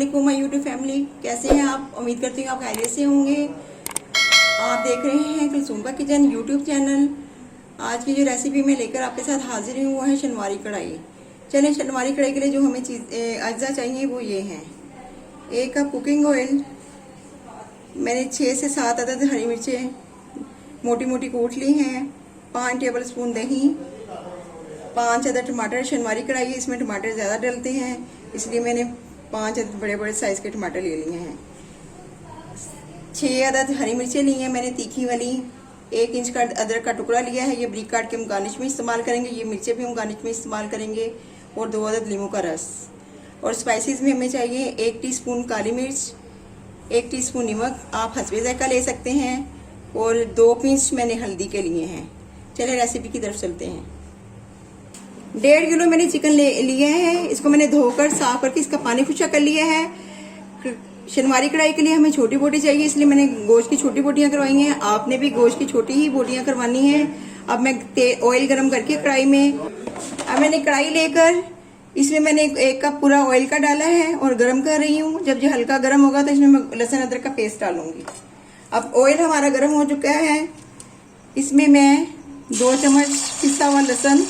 वालेकुम my YouTube family. कैसे हैं आप? उम्मीद करती हूँ आप खैरियत से होंगे। आप देख रहे हैं कुलसूम का किचन यूट्यूब चैनल। आज की जो रेसिपी मैं लेकर आपके साथ हाजिर हूँ वो है शनवारी कढ़ाई। चलें, शनवारी कढ़ाई के लिए जो हमें अज्जा चाहिए वो ये हैं। 1 कप कुकिंग ऑयल, मैंने 6 से 7 अदद हरी मिर्चें मोटी मोटी कूट ली हैं, 5 टेबल स्पून दही, 5 अदद टमाटर। शनवारी कढ़ाई है, इसमें टमाटर ज़्यादा डलते हैं, इसलिए मैंने 5 अदद बड़े बड़े साइज़ के टमाटर ले लिए हैं। 6 अदद हरी मिर्चें ली हैं मैंने तीखी वाली। 1 इंच का अदरक का टुकड़ा लिया है, ये बरीक काट के हम गार्निश में इस्तेमाल करेंगे। ये मिर्चें भी हम गार्निश में इस्तेमाल करेंगे। और 2 अदद नींबू का रस। और स्पाइसेस में हमें चाहिए 1 टीस्पून काली मिर्च, 1 टीस्पून नमक, आप हस्बे ज़ायका ले सकते हैं, और 2 पिंच मैंने हल्दी के लिए हैं। चलिए रेसिपी की तरफ चलते हैं। 1.5 किलो मैंने चिकन लिया है। इसको मैंने धोकर साफ करके इसका पानी फुचा कर लिया है। शनवारी कढ़ाई के लिए हमें छोटी बोटी चाहिए, इसलिए मैंने गोश्त की छोटी बोटियां करवाई हैं। आपने भी गोश्त की छोटी ही बोटियां करवानी है। अब मैं ऑयल गरम करके कढ़ाई में, अब मैंने कढ़ाई लेकर इसमें मैंने 1 कप पूरा ऑयल का डाला है और गरम कर रही हूँ। जब ये हल्का गरम होगा तो इसमें मैं लहसुन अदरक का पेस्ट डालूंगी। अब ऑयल हमारा गरम हो चुका है, इसमें मैं 2 चम्मच पिसा हुआ लहसुन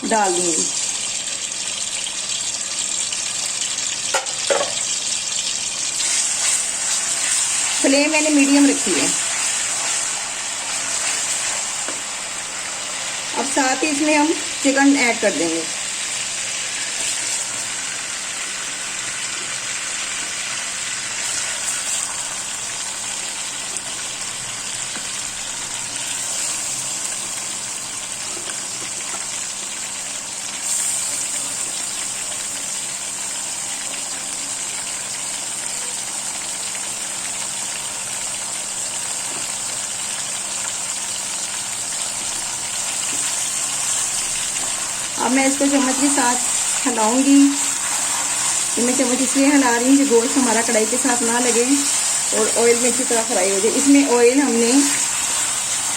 डाल दूंगी। फ्लेम मैंने मीडियम रखी है। अब साथ ही इसमें हम चिकन ऐड कर देंगे। अब मैं इसको चम्मच के साथ हिलाऊंगी। मैं चम्मच इसलिए हिला रही हूँ कि गोश्त हमारा कढ़ाई के साथ ना लगे और ऑयल में अच्छी तरह फ्राई हो जाए। इसमें ऑयल हमने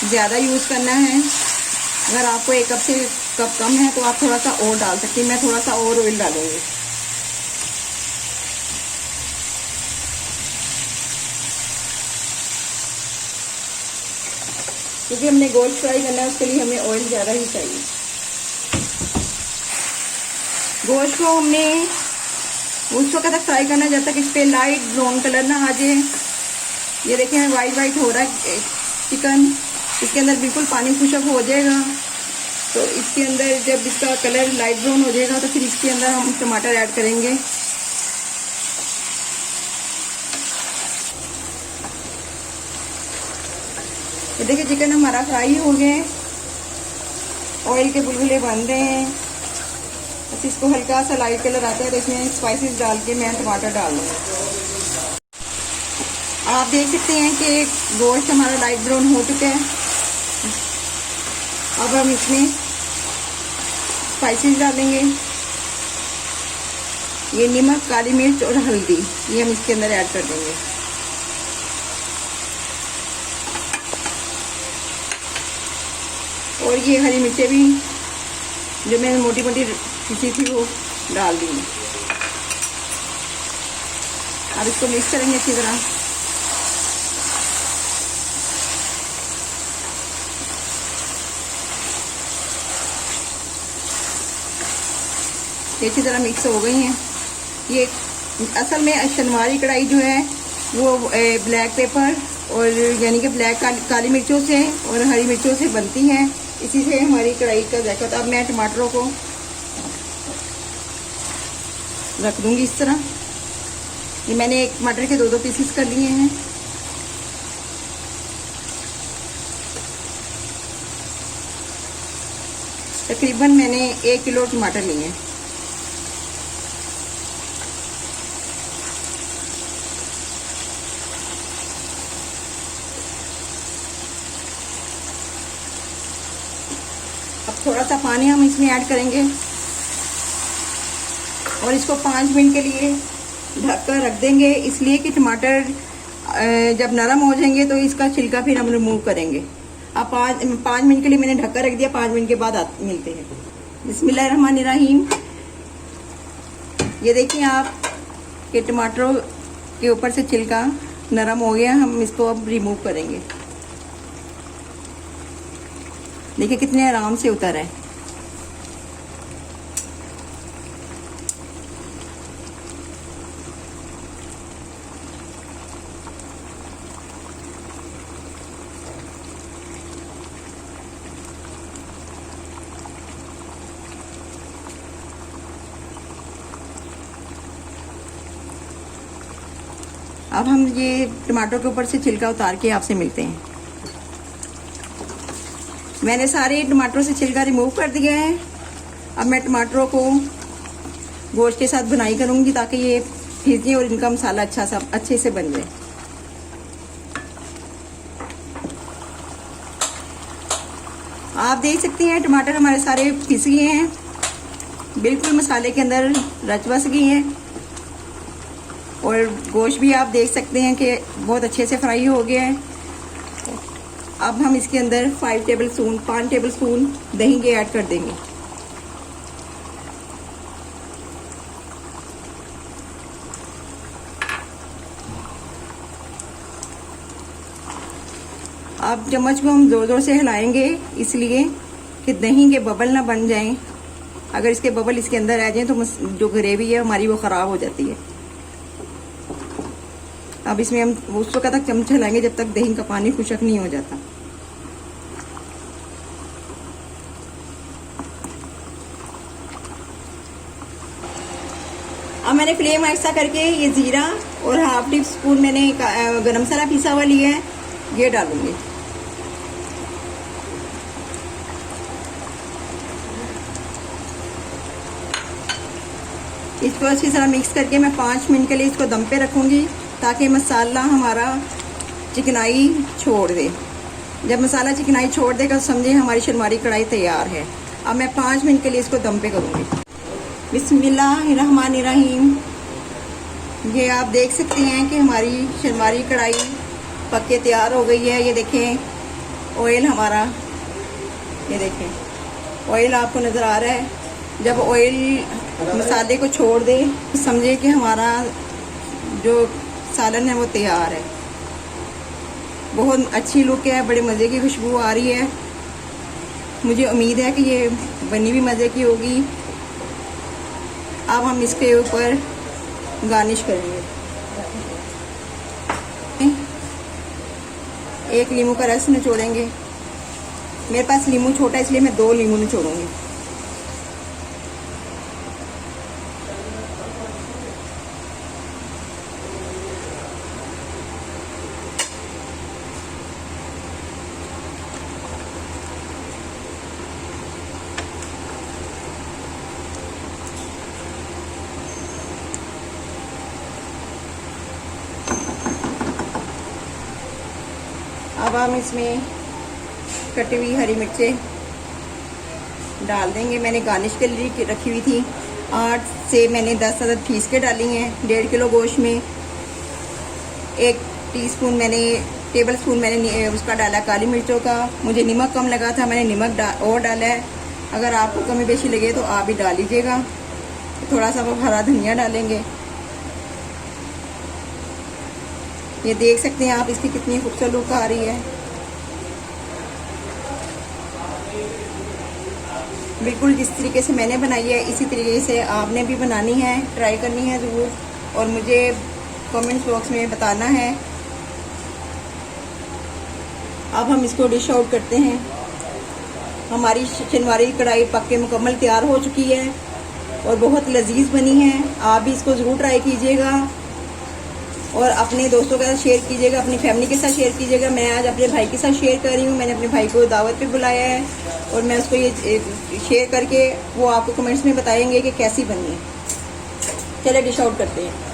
ज़्यादा यूज़ करना है। अगर आपको 1 कप से कप कम है तो आप थोड़ा सा और डाल सकते हैं। मैं थोड़ा सा और ऑयल डालूंगी। क्योंकि हमने गोश्त फ्राई करना है, उसके लिए हमें ऑयल ज़्यादा ही चाहिए। गोश्त को हमने उस वक्त तक फ्राई करना जब तक इस पर लाइट ब्राउन कलर ना आ जाए। ये देखें वाइट वाइट हो रहा है चिकन। इसके अंदर बिल्कुल पानी खुशक हो जाएगा, तो इसके अंदर जब इसका कलर लाइट ब्राउन हो जाएगा तो फिर इसके अंदर हम टमाटर ऐड करेंगे। ये देखिए चिकन हमारा फ्राई हो गए, ऑयल के बुलबुले बन रहे हैं। बस इसको हल्का सा लाइट कलर आता है तो इसमें स्पाइसेस डाल के मैं टमाटर डाल दूँगी। आप देख सकते हैं कि गोश्त हमारा लाइट ब्राउन हो चुका है। अब हम इसमें स्पाइसेस डालेंगे। ये नमक, काली मिर्च और हल्दी, ये हम इसके अंदर ऐड कर देंगे। और ये हरी मिर्चें भी जो मैंने मोटी मोटी पिसी थी वो डाल दूंगी। अब इसको मिक्स करेंगे अच्छी तरह। अच्छी तरह मिक्स हो गई हैं। ये असल में शनवारी कढ़ाई जो है वो ब्लैक पेपर और यानी कि ब्लैक काली मिर्चों से और हरी मिर्चों से बनती है। इसी से हमारी कढ़ाई का जायका। अब मैं टमाटरों को रख दूंगी इस तरह। ये मैंने एक टमाटर के 2-2 पीसेस कर लिए हैं। तकरीबन मैंने 1 किलो टमाटर लिए हैं। अब थोड़ा सा पानी हम इसमें ऐड करेंगे और इसको 5 मिनट के लिए ढक कर रख देंगे, इसलिए कि टमाटर जब नरम हो जाएंगे तो इसका छिलका फिर हम रिमूव करेंगे। अब 5 मिनट के लिए मैंने ढक कर रख दिया। 5 मिनट के बाद मिलते हैं। बिस्मिल्लाहिर्रहमानिर्रहीम। ये देखिए आप कि टमाटरों के ऊपर से छिलका नरम हो गया। हम इसको अब रिमूव करेंगे। देखिए कितने आराम से उतर है। अब हम ये टमाटर के ऊपर से छिलका उतार के आपसे मिलते हैं। मैंने सारे टमाटरों से छिलका रिमूव कर दिया है। अब मैं टमाटरों को गोश्त के साथ बुनाई करूंगी ताकि ये फिजे और इनका मसाला अच्छे से बन जाए। आप देख सकते हैं टमाटर हमारे सारे पिस गए हैं, बिल्कुल मसाले के अंदर रच बस गई हैं। और गोश्त भी आप देख सकते हैं कि बहुत अच्छे से फ्राई हो गया है। अब हम इसके अंदर 5 टेबल स्पून दही के ऐड कर देंगे। अब चम्मच को हम जोर जोर से हिलाएंगे इसलिए कि दही के बबल ना बन जाएं। अगर इसके बबल इसके अंदर आ जाएं तो जो ग्रेवी है हमारी वो ख़राब हो जाती है। अब इसमें हम उस वक्त तक चम्मच हिलाएंगे जब तक दही का पानी खुशक नहीं हो जाता। अब मैंने फ्लेम ऐसा करके ये जीरा और हाफ टी स्पून मैंने गरम मसाला पिसा हुआ लिया है, ये डालूंगी। इसको अच्छी तरह मिक्स करके मैं 5 मिनट के लिए इसको दम पे रखूंगी ताकि मसाला हमारा चिकनाई छोड़ दे। जब मसाला चिकनाई छोड़ देगा तो समझे हमारी शलमारी कढ़ाई तैयार है। अब मैं 5 मिनट के लिए इसको दम पे करूंगी। बिस्मिल्लाहिर्रहमानिर्रहीम। ये आप देख सकते हैं कि हमारी शलमारी कढ़ाई पक के तैयार हो गई है। ये देखें ऑयल हमारा, ये देखें ऑयल आपको नज़र आ रहा है। जब ऑयल मसाले को छोड़ दे तो समझे कि हमारा जो सालन है वो तैयार है। बहुत अच्छी लुक है, बड़े मज़े की खुशबू आ रही है। मुझे उम्मीद है कि ये बनी भी मज़े की होगी। अब हम इसके ऊपर गार्निश करेंगे। एक नींबू का रस निचोड़ेंगे। मेरे पास नींबू छोटा है इसलिए मैं 2 नींबू निचोड़ूंगी। अब हम इसमें कटी हुई हरी मिर्चें डाल देंगे। मैंने गार्निश के लिए रखी हुई थी। 8 से मैंने 10 अदद पीस के डाली हैं। 1.5 किलो गोश्त में 1 टेबल स्पून मैंने उसका डाला काली मिर्चों का। मुझे नमक कम लगा था, मैंने नमक और डाला है। अगर आपको कमी बेशी लगे तो आप भी डाल लीजिएगा। थोड़ा सा वो हरा धनिया डालेंगे। ये देख सकते हैं आप इसकी कितनी खूबसूरत लुक आ रही है। बिल्कुल जिस तरीके से मैंने बनाई है इसी तरीके से आपने भी बनानी है, ट्राई करनी है ज़रूर और मुझे कमेंट्स बॉक्स में बताना है। अब हम इसको डिश आउट करते हैं। हमारी शलमारी कढ़ाई पक के मुकम्मल तैयार हो चुकी है और बहुत लजीज बनी है। आप भी इसको ज़रूर ट्राई कीजिएगा और अपने दोस्तों के साथ शेयर कीजिएगा, अपनी फैमिली के साथ शेयर कीजिएगा। मैं आज अपने भाई के साथ शेयर कर रही हूँ। मैंने अपने भाई को दावत पे बुलाया है और मैं उसको ये शेयर करके वो आपको कमेंट्स में बताएंगे कि कैसी बनी है। चलिए डिश आउट करते हैं।